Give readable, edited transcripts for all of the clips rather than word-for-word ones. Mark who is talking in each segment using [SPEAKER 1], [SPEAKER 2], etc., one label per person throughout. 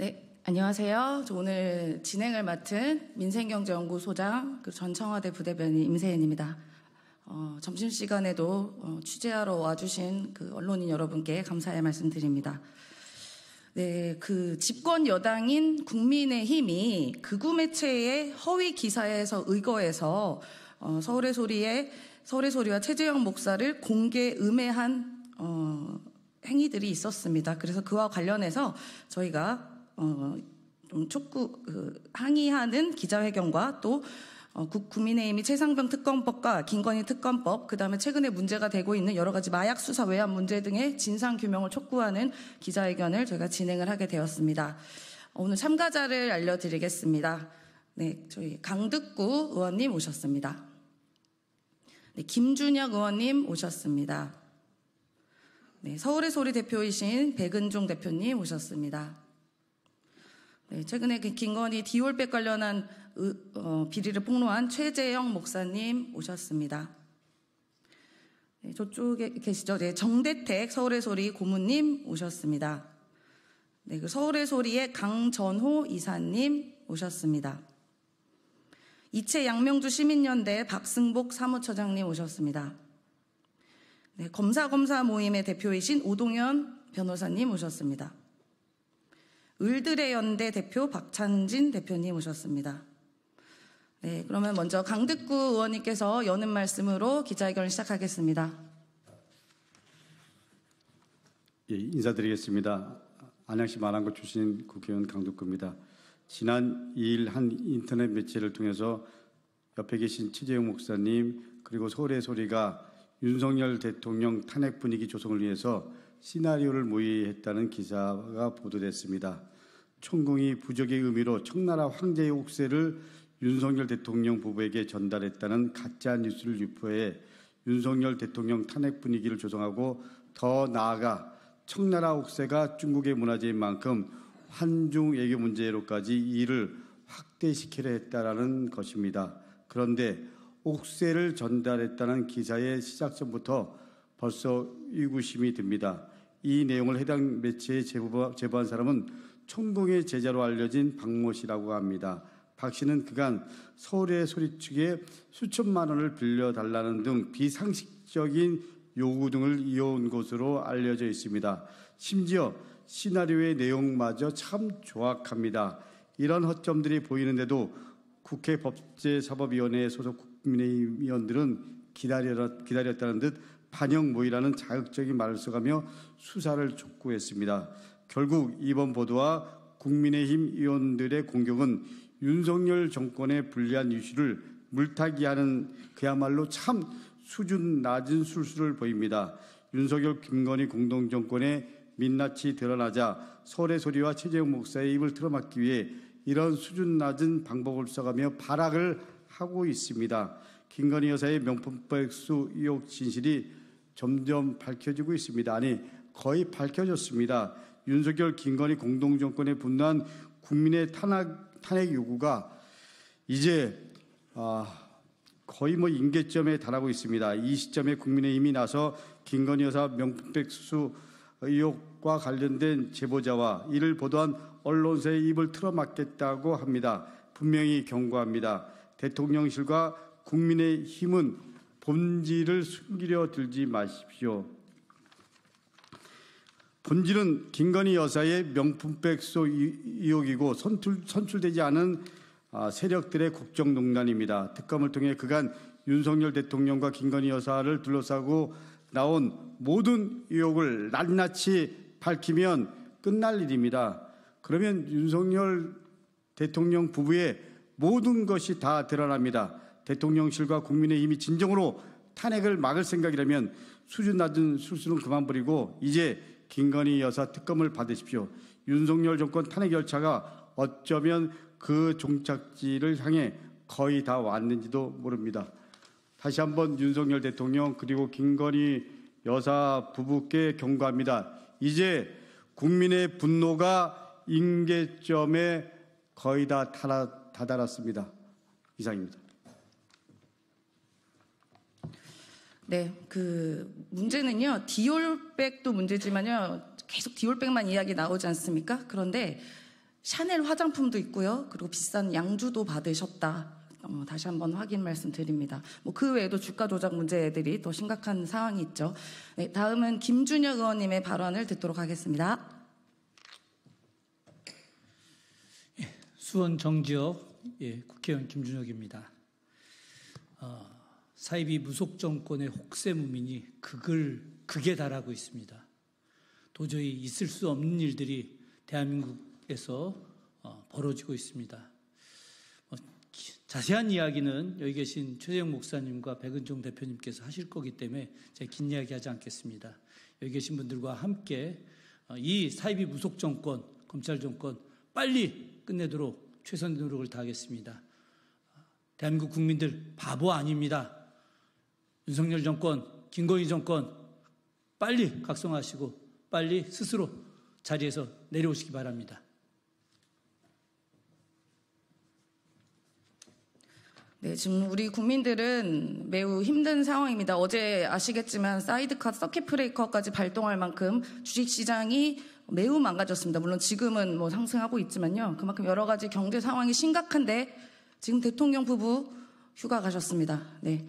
[SPEAKER 1] 네, 안녕하세요. 저 오늘 진행을 맡은 민생경제연구소장 전 청와대 부대변인 임세은입니다. 점심시간에도 취재하러 와주신 언론인 여러분께 감사의 말씀드립니다. 네, 집권 여당인 국민의힘이 극우 매체의 허위 기사에서 의거해서 서울의 소리와 최재형 목사를 공개 음해한 행위들이 있었습니다. 그래서 그와 관련해서 저희가 좀 항의하는 기자회견과 또 국민의힘이 최상병 특검법과 김건희 특검법, 그다음에 최근에 문제가 되고 있는 여러 가지 마약 수사 외환 문제 등의 진상 규명을 촉구하는 기자회견을 저희가 진행을 하게 되었습니다. 오늘 참가자를 알려드리겠습니다. 네, 저희 강득구 의원님 오셨습니다. 네, 김준혁 의원님 오셨습니다. 네, 서울의 소리 대표이신 백은종 대표님 오셨습니다. 네, 최근에 김건희 디올백 관련한 비리를 폭로한 최재형 목사님 오셨습니다. 네, 저쪽에 계시죠? 네, 정대택 서울의 소리 고문님 오셨습니다. 네, 서울의 소리의 강전호 이사님 오셨습니다. 이채 양명주 시민연대 박승복 사무처장님 오셨습니다. 네, 검사 모임의 대표이신 오동현 변호사님 오셨습니다. 을들의 연대 대표 박찬진 대표님 오셨습니다. 네, 그러면 먼저 강득구 의원님께서 여는 말씀으로 기자회견을 시작하겠습니다.
[SPEAKER 2] 예, 인사드리겠습니다. 안양시 마랑구 출신 국회의원 강득구입니다. 지난 2일 한 인터넷 매체를 통해서 옆에 계신 최재형 목사님 그리고 서울의 소리가 윤석열 대통령 탄핵 분위기 조성을 위해서 시나리오를 모의했다는 기사가 보도됐습니다. 천공이 부적의 의미로 청나라 황제의 옥새를 윤석열 대통령 부부에게 전달했다는 가짜 뉴스를 유포해 윤석열 대통령 탄핵 분위기를 조성하고 더 나아가 청나라 옥새가 중국의 문화재인 만큼 환중 외교 문제로까지 이를 확대시키려 했다라는 것입니다. 그런데 옥새를 전달했다는 기사의 시작점부터 벌써 의구심이 듭니다. 이 내용을 해당 매체에 제보한 사람은 천공의 제자로 알려진 박모 씨라고 합니다. 박 씨는 그간 서울의 소리 측에 수천만 원을 빌려달라는 등 비상식적인 요구 등을 이어온 것으로 알려져 있습니다. 심지어 시나리오의 내용마저 참 조악합니다. 이런 허점들이 보이는데도 국회 법제사법위원회 소속 국민의힘 의원들은 기다렸다는 듯 반영 모의라는 자극적인 말을 써가며 수사를 촉구했습니다. 결국 이번 보도와 국민의힘 의원들의 공격은 윤석열 정권의 불리한 이슈를 물타기하는 그야말로 참 수준 낮은 술수를 보입니다. 윤석열 김건희 공동정권의 민낯이 드러나자 서울의 소리와 최재형 목사의 입을 틀어막기 위해 이런 수준 낮은 방법을 써가며 발악을 하고 있습니다. 김건희 여사의 명품 백수 의혹 진실이 점점 밝혀지고 있습니다. 아니, 거의 밝혀졌습니다. 윤석열 김건희 공동정권에 분노한 국민의 탄핵 요구가 이제 거의 임계점에 달하고 있습니다. 이 시점에 국민의힘이 나서 김건희 여사 명품 백수 의혹과 관련된 제보자와 이를 보도한 언론사의 입을 틀어막겠다고 합니다. 분명히 경고합니다. 대통령실과 국민의힘은 본질을 숨기려 들지 마십시오. 본질은 김건희 여사의 명품 백수 의혹이고 선출되지 않은 세력들의 국정농단입니다. 특검을 통해 그간 윤석열 대통령과 김건희 여사를 둘러싸고 나온 모든 의혹을 낱낱이 밝히면 끝날 일입니다. 그러면 윤석열 대통령 부부의 모든 것이 다 드러납니다. 대통령실과 국민의힘이 진정으로 탄핵을 막을 생각이라면 수준 낮은 술수는 그만 부리고 이제 김건희 여사 특검을 받으십시오. 윤석열 정권 탄핵 열차가 어쩌면 그 종착지를 향해 거의 다 왔는지도 모릅니다. 다시 한번 윤석열 대통령 그리고 김건희 여사 부부께 경고합니다. 이제 국민의 분노가 임계점에 거의 다 다다랐습니다. 이상입니다.
[SPEAKER 1] 네, 문제는요, 디올백도 문제지만요, 계속 디올백만 이야기 나오지 않습니까? 그런데 샤넬 화장품도 있고요. 그리고 비싼 양주도 받으셨다. 다시 한번 확인 말씀드립니다. 그 외에도 주가 조작 문제들이 더 심각한 상황이 있죠. 네, 다음은 김준혁 의원님의 발언을 듣도록 하겠습니다.
[SPEAKER 3] 수원 정지역 국회의원 김준혁입니다. 사이비 무속 정권의 혹세 무민이 극에 달하고 있습니다. 도저히 있을 수 없는 일들이 대한민국에서 벌어지고 있습니다. 자세한 이야기는 여기 계신 최재형 목사님과 백은종 대표님께서 하실 거기 때문에 제가 긴 이야기 하지 않겠습니다. 여기 계신 분들과 함께 이 사이비 무속 정권, 검찰 정권 빨리 끝내도록 최선의 노력을 다하겠습니다. 대한민국 국민들 바보 아닙니다. 윤석열 정권, 김건희 정권 빨리 각성하시고 빨리 스스로 자리에서 내려오시기 바랍니다.
[SPEAKER 1] 네, 지금 우리 국민들은 매우 힘든 상황입니다. 어제 아시겠지만 사이드카 서킷 브레이커까지 발동할 만큼 주식시장이 매우 망가졌습니다. 물론 지금은 상승하고 있지만요. 그만큼 여러 가지 경제 상황이 심각한데 지금 대통령 부부 휴가 가셨습니다. 네,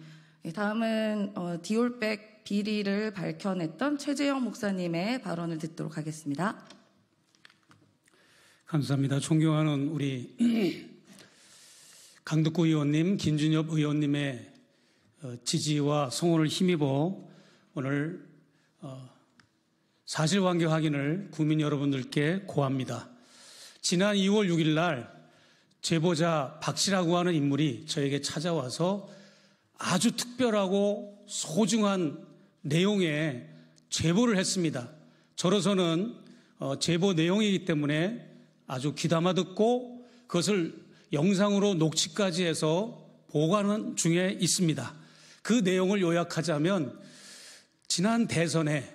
[SPEAKER 1] 다음은 디올백 비리를 밝혀냈던 최재형 목사님의 발언을 듣도록 하겠습니다.
[SPEAKER 4] 감사합니다. 존경하는 우리 강덕구 의원님, 김준엽 의원님의 지지와 성원을 힘입어 오늘 사실관계 확인을 국민 여러분들께 고합니다. 지난 2월 6일 날 제보자 박 씨라고 하는 인물이 저에게 찾아와서 아주 특별하고 소중한 내용의 제보를 했습니다. 저로서는 제보 내용이기 때문에 아주 귀담아 듣고 그것을 영상으로 녹취까지 해서 보관하는 중에 있습니다. 그 내용을 요약하자면 지난 대선에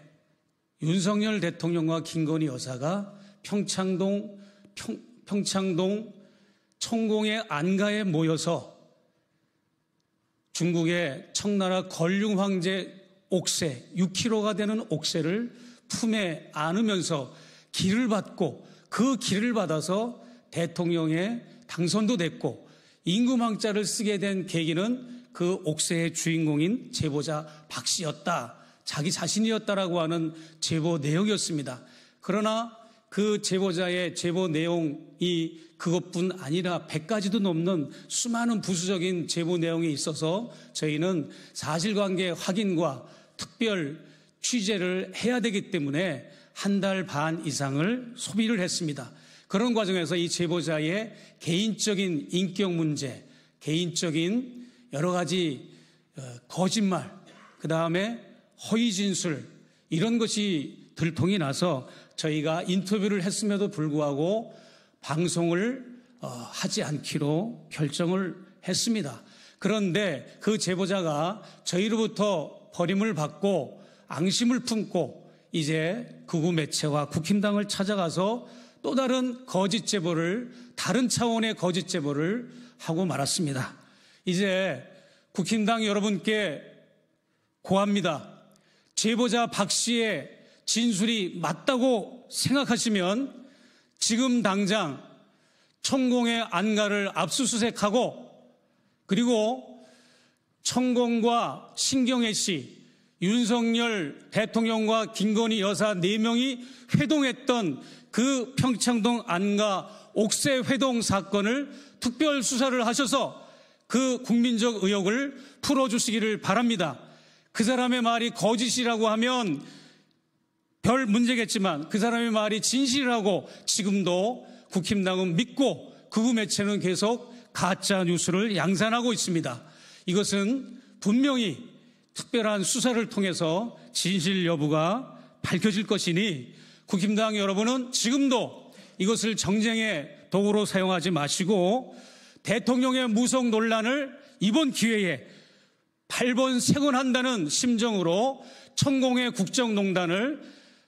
[SPEAKER 4] 윤석열 대통령과 김건희 여사가 평창동 청공의 안가에 모여서 중국의 청나라 걸륭 황제 옥새 6kg가 되는 옥새를 품에 안으면서 기를 받고 그 기를 받아서 대통령의 당선도 됐고 임금왕자를 쓰게 된 계기는 그 옥새의 주인공인 제보자 박 씨였다. 자기 자신이었다라고 하는 제보 내용이었습니다. 그러나 그 제보자의 제보 내용이 그것뿐 아니라 100가지도 넘는 수많은 부수적인 제보 내용이 있어서 저희는 사실관계 확인과 특별 취재를 해야 되기 때문에 한 달 반 이상을 소비를 했습니다. 그런 과정에서 이 제보자의 개인적인 인격 문제, 개인적인 여러 가지 거짓말, 그 다음에 허위 진술 이런 것이 들통이 나서 저희가 인터뷰를 했음에도 불구하고 방송을 하지 않기로 결정을 했습니다. 그런데 그 제보자가 저희로부터 버림을 받고 앙심을 품고 이제 극우 매체와 국힘당을 찾아가서 또 다른 거짓 제보를, 다른 차원의 거짓 제보를 하고 말았습니다. 이제 국힘당 여러분께 고합니다. 제보자 박 씨의 진술이 맞다고 생각하시면 지금 당장 천공의 안가를 압수수색하고 그리고 천공과 신경애 씨, 윤석열 대통령과 김건희 여사 4명이 회동했던 그 평창동 안가 옥새 회동 사건을 특별 수사를 하셔서 그 국민적 의혹을 풀어주시기를 바랍니다. 그 사람의 말이 거짓이라고 하면 별 문제겠지만 그 사람의 말이 진실이라고 지금도 국힘당은 믿고 극우 매체는 계속 가짜 뉴스를 양산하고 있습니다. 이것은 분명히 특별한 수사를 통해서 진실 여부가 밝혀질 것이니 국힘당 여러분은 지금도 이것을 정쟁의 도구로 사용하지 마시고 대통령의 무속 논란을 이번 기회에 8번 세건한다는 심정으로 천공의 국정농단을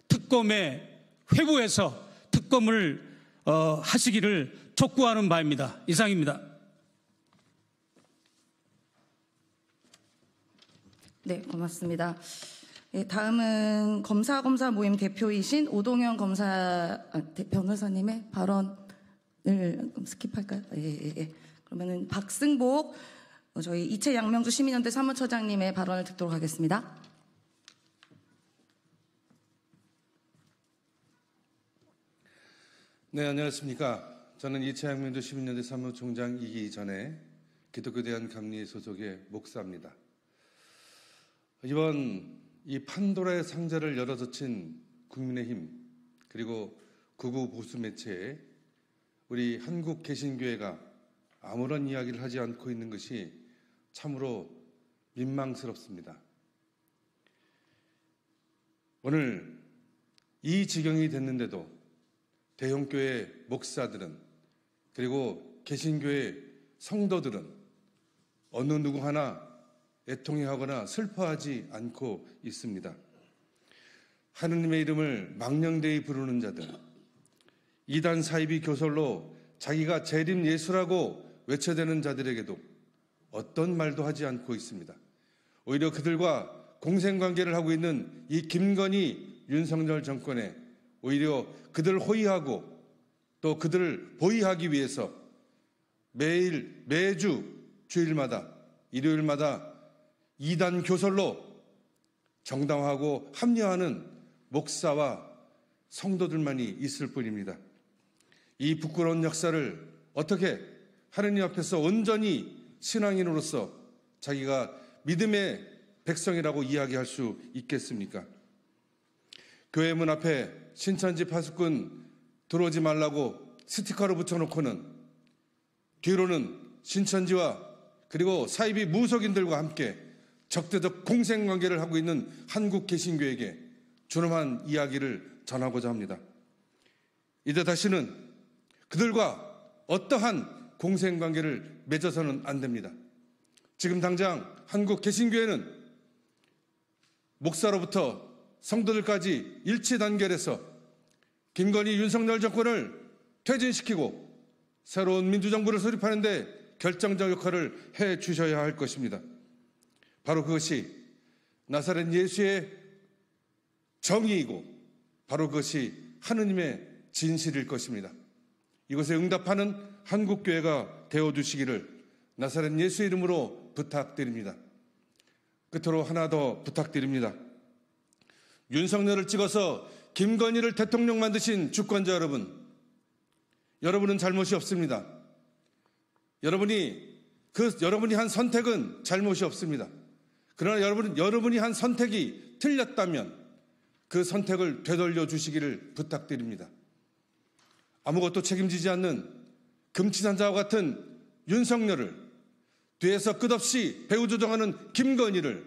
[SPEAKER 4] 특검에 회부해서 특검을 하시기를 촉구하는 바입니다. 이상입니다.
[SPEAKER 1] 네, 고맙습니다. 네, 다음은 검사 모임 대표이신 오동현 변호사님의 발언 그럼 스킵할까요? 예. 그러면은 박승복 저희 이채 양명주 시민연대 사무처장님의 발언을 듣도록 하겠습니다.
[SPEAKER 5] 네, 안녕하십니까. 저는 이채 양명주 시민연대 사무총장이기 전에 기독교대한감리 소속의 목사입니다. 이번 이 판도라의 상자를 열어젖힌 국민의힘 그리고 극우 보수 매체에 우리 한국 개신교회가 아무런 이야기를 하지 않고 있는 것이 참으로 민망스럽습니다. 오늘 이 지경이 됐는데도 대형교회 목사들은 그리고 개신교회 성도들은 어느 누구 하나 애통해하거나 슬퍼하지 않고 있습니다. 하느님의 이름을 망령되이 부르는 자들, 이단 사이비 교설로 자기가 재림 예수라고 외쳐대는 자들에게도 어떤 말도 하지 않고 있습니다. 오히려 그들과 공생관계를 하고 있는 이 김건희, 윤석열 정권에 오히려 그들을 호위하고 또 그들을 보위하기 위해서 매주 주일마다 일요일마다 이단 교설로 정당화하고 합리화하는 목사와 성도들만이 있을 뿐입니다. 이 부끄러운 역사를 어떻게 하느님 앞에서 온전히 신앙인으로서 자기가 믿음의 백성이라고 이야기할 수 있겠습니까? 교회 문 앞에 신천지 파수꾼 들어오지 말라고 스티커를 붙여놓고는 뒤로는 신천지와 그리고 사이비 무속인들과 함께 적대적 공생관계를 하고 있는 한국 개신교에게 준엄한 이야기를 전하고자 합니다. 이제 다시는 그들과 어떠한 공생관계를 맺어서는 안 됩니다. 지금 당장 한국 개신교회는 목사로부터 성도들까지 일치 단결해서 김건희 윤석열 정권을 퇴진시키고 새로운 민주정부를 수립하는 데 결정적 역할을 해 주셔야 할 것입니다. 바로 그것이 나사렛 예수의 정의이고 바로 그것이 하느님의 진실일 것입니다. 이것에 응답하는 한국교회가 되어주시기를 나사렛 예수 이름으로 부탁드립니다. 끝으로 하나 더 부탁드립니다. 윤석열을 찍어서 김건희를 대통령 만드신 주권자 여러분, 여러분은 잘못이 없습니다. 여러분이 한 선택은 잘못이 없습니다. 그러나 여러분이 한 선택이 틀렸다면 그 선택을 되돌려 주시기를 부탁드립니다. 아무것도 책임지지 않는 금치산자와 같은 윤석열을 뒤에서 끝없이 배후조정하는 김건희를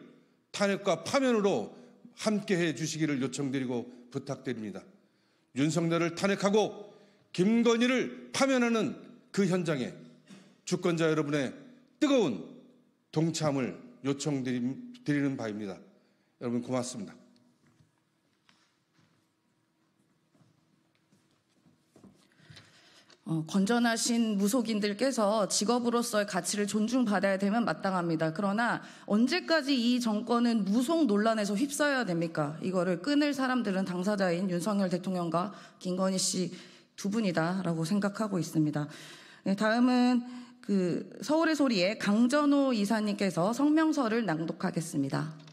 [SPEAKER 5] 탄핵과 파면으로 함께해 주시기를 요청드리고 부탁드립니다. 윤석열을 탄핵하고 김건희를 파면하는 그 현장에 주권자 여러분의 뜨거운 동참을 요청드리는 바입니다. 여러분 고맙습니다.
[SPEAKER 1] 건전하신 무속인들께서 직업으로서의 가치를 존중받아야 되면 마땅합니다. 그러나 언제까지 이 정권은 무속 논란에서 휩싸여야 됩니까? 이거를 끊을 사람들은 당사자인 윤석열 대통령과 김건희 씨 두 분이다라고 생각하고 있습니다. 네, 다음은 서울의 소리의 강전호 이사님께서 성명서를 낭독하겠습니다.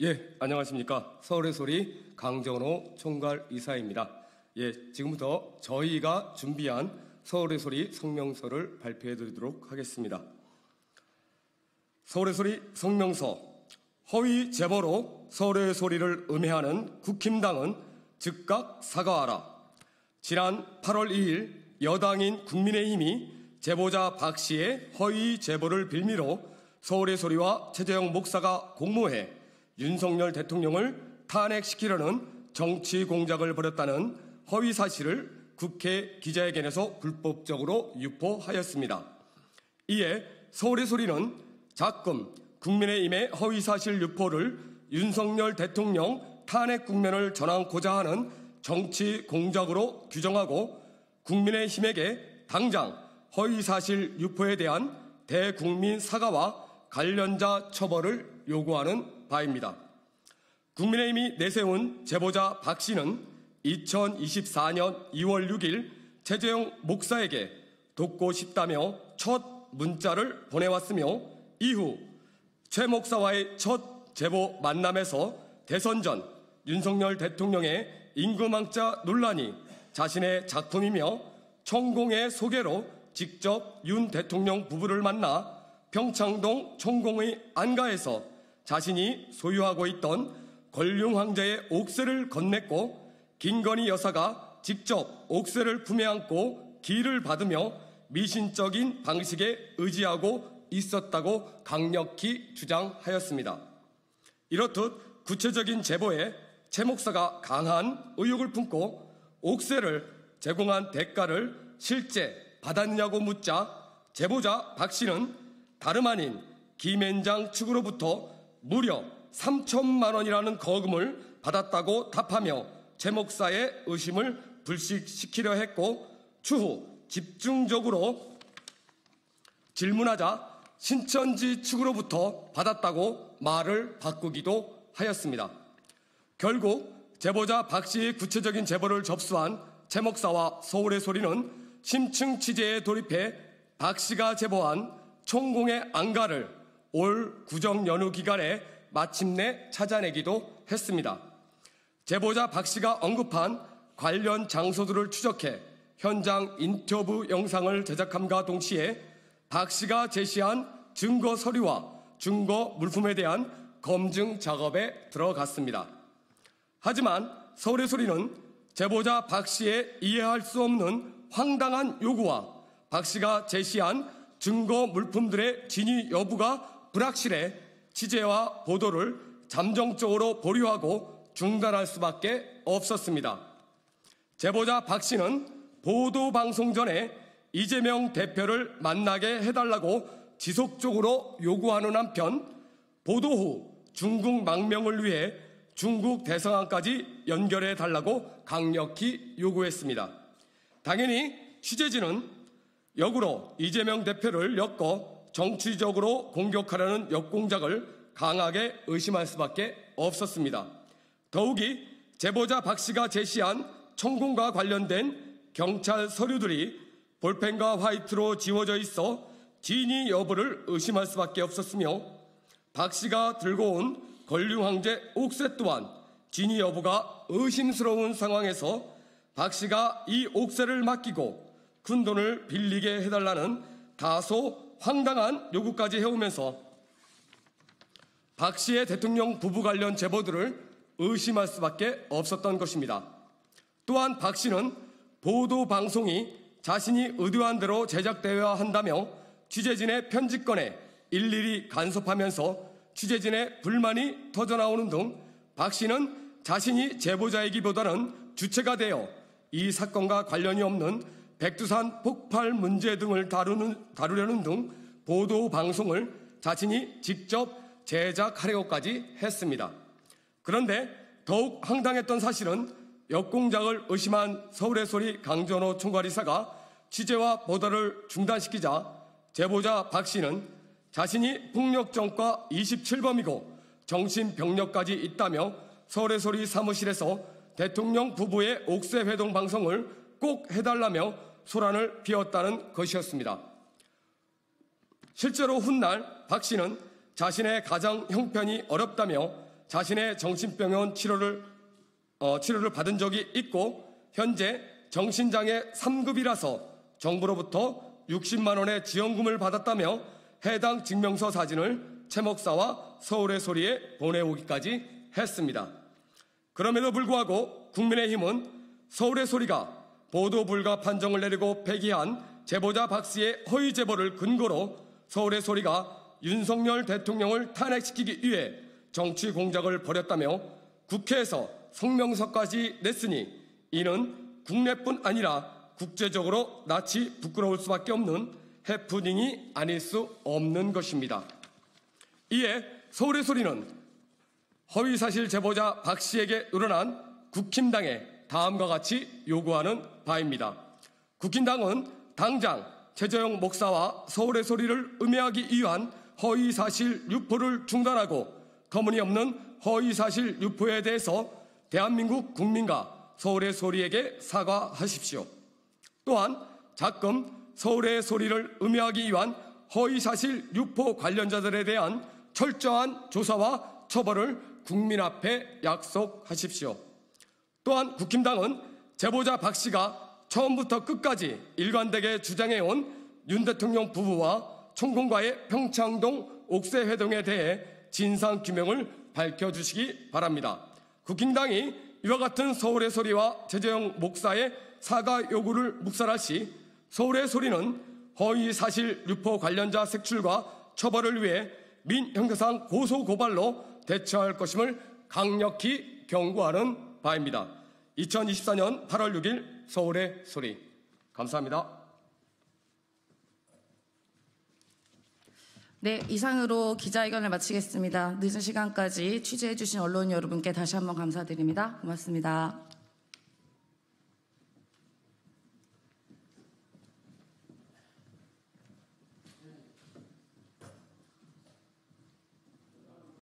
[SPEAKER 6] 예, 안녕하십니까. 서울의 소리 강전호 총괄 이사입니다. 예, 지금부터 저희가 준비한 서울의 소리 성명서를 발표해 드리도록 하겠습니다. 서울의 소리 성명서. 허위 제보로 서울의 소리를 음해하는 국힘당은 즉각 사과하라. 지난 8월 2일 여당인 국민의힘이 제보자 박 씨의 허위 제보를 빌미로 서울의 소리와 최재형 목사가 공모해 윤석열 대통령을 탄핵시키려는 정치 공작을 벌였다는 허위 사실을 국회 기자회견에서 불법적으로 유포하였습니다. 이에 서울의 소리는 작금 국민의힘의 허위 사실 유포를 윤석열 대통령 탄핵 국면을 전환하고자 하는 정치 공작으로 규정하고 국민의힘에게 당장 허위 사실 유포에 대한 대국민 사과와 관련자 처벌을 요구하는 바입니다. 국민의힘이 내세운 제보자 박 씨는 2024년 2월 6일 최재형 목사에게 돕고 싶다며 첫 문자를 보내왔으며 이후 최 목사와의 첫 제보 만남에서 대선 전 윤석열 대통령의 임금왕자 논란이 자신의 작품이며 천공의 소개로 직접 윤 대통령 부부를 만나 평창동 천공의 안가에서 자신이 소유하고 있던 권룡 황제의 옥새를 건넸고 김건희 여사가 직접 옥새를 품에 안고 기를 받으며 미신적인 방식에 의지하고 있었다고 강력히 주장하였습니다. 이렇듯 구체적인 제보에 최 목사가 강한 의혹을 품고 옥새를 제공한 대가를 실제 받았느냐고 묻자 제보자 박 씨는 다름 아닌 김앤장 측으로부터 무려 3천만 원이라는 거금을 받았다고 답하며 최 목사의 의심을 불식시키려 했고 추후 집중적으로 질문하자 신천지 측으로부터 받았다고 말을 바꾸기도 하였습니다. 결국 제보자 박 씨의 구체적인 제보를 접수한 최 목사와 서울의 소리는 심층 취재에 돌입해 박 씨가 제보한 천공의 안가를 올 구정 연휴 기간에 마침내 찾아내기도 했습니다. 제보자 박 씨가 언급한 관련 장소들을 추적해 현장 인터뷰 영상을 제작함과 동시에 박 씨가 제시한 증거 서류와 증거 물품에 대한 검증 작업에 들어갔습니다. 하지만 서울의 소리는 제보자 박 씨의 이해할 수 없는 황당한 요구와 박 씨가 제시한 증거 물품들의 진위 여부가 불확실해 취재와 보도를 잠정적으로 보류하고 중단할 수밖에 없었습니다. 제보자 박 씨는 보도 방송 전에 이재명 대표를 만나게 해달라고 지속적으로 요구하는 한편 보도 후 중국 망명을 위해 중국 대성함까지 연결해 달라고 강력히 요구했습니다. 당연히 취재진은 역으로 이재명 대표를 엮어 정치적으로 공격하려는 역공작을 강하게 의심할 수밖에 없었습니다. 더욱이 제보자 박 씨가 제시한 천공과 관련된 경찰 서류들이 볼펜과 화이트로 지워져 있어 진위 여부를 의심할 수밖에 없었으며 박 씨가 들고 온 권룡 황제 옥새 또한 진위 여부가 의심스러운 상황에서 박 씨가 이 옥새를 맡기고 큰 돈을 빌리게 해달라는 다소 황당한 요구까지 해오면서 박 씨의 대통령 부부 관련 제보들을 의심할 수밖에 없었던 것입니다. 또한 박 씨는 보도 방송이 자신이 의도한 대로 제작되어야 한다며 취재진의 편집권에 일일이 간섭하면서 취재진의 불만이 터져나오는 등 박 씨는 자신이 제보자이기보다는 주체가 되어 이 사건과 관련이 없는 백두산 폭발 문제 등을 다루려는 등 보도 방송을 자신이 직접 제작하려고까지 했습니다. 그런데 더욱 황당했던 사실은 역공작을 의심한 서울의 소리 강전호 총괄이사가 취재와 보도를 중단시키자 제보자 박 씨는 자신이 폭력전과 27범이고 정신병력까지 있다며 서울의 소리 사무실에서 대통령 부부의 옥새 회동 방송을 꼭 해달라며 소란을 피웠다는 것이었습니다. 실제로 훗날 박 씨는 자신의 가정 형편이 어렵다며 자신의 정신병원 치료를 받은 적이 있고 현재 정신장애 3급이라서 정부로부터 60만 원의 지원금을 받았다며 해당 증명서 사진을 최 목사와 서울의 소리에 보내오기까지 했습니다. 그럼에도 불구하고 국민의힘은 서울의 소리가 보도 불가 판정을 내리고 폐기한 제보자 박 씨의 허위 제보를 근거로 서울의 소리가 윤석열 대통령을 탄핵시키기 위해 정치 공작을 벌였다며 국회에서 성명서까지 냈으니 이는 국내뿐 아니라 국제적으로 낯이 부끄러울 수밖에 없는 해프닝이 아닐 수 없는 것입니다. 이에 서울의 소리는 허위사실 제보자 박 씨에게 늘어난 국힘당에 다음과 같이 요구하는 바입니다. 국힘당은 당장 최재형 목사와 서울의 소리를 음해하기 위한 허위사실 유포를 중단하고 터무니없는 허위사실 유포에 대해서 대한민국 국민과 서울의 소리에게 사과하십시오. 또한 작금 서울의 소리를 음해하기 위한 허위사실 유포 관련자들에 대한 철저한 조사와 처벌을 국민 앞에 약속하십시오. 또한 국힘당은 제보자 박 씨가 처음부터 끝까지 일관되게 주장해온 윤 대통령 부부와 총공과의 평창동 옥새 회동에 대해 진상규명을 밝혀주시기 바랍니다. 국힘당이 이와 같은 서울의 소리와 최재형 목사의 사과 요구를 묵살할 시 서울의 소리는 허위사실 유포 관련자 색출과 처벌을 위해 민형사상 고소고발로 대처할 것임을 강력히 경고하는 바입니다. 2024년 8월 6일 서울의 소리. 감사합니다.
[SPEAKER 1] 네, 이상으로 기자회견을 마치겠습니다. 늦은 시간까지 취재해주신 언론 여러분께 다시 한번 감사드립니다. 고맙습니다.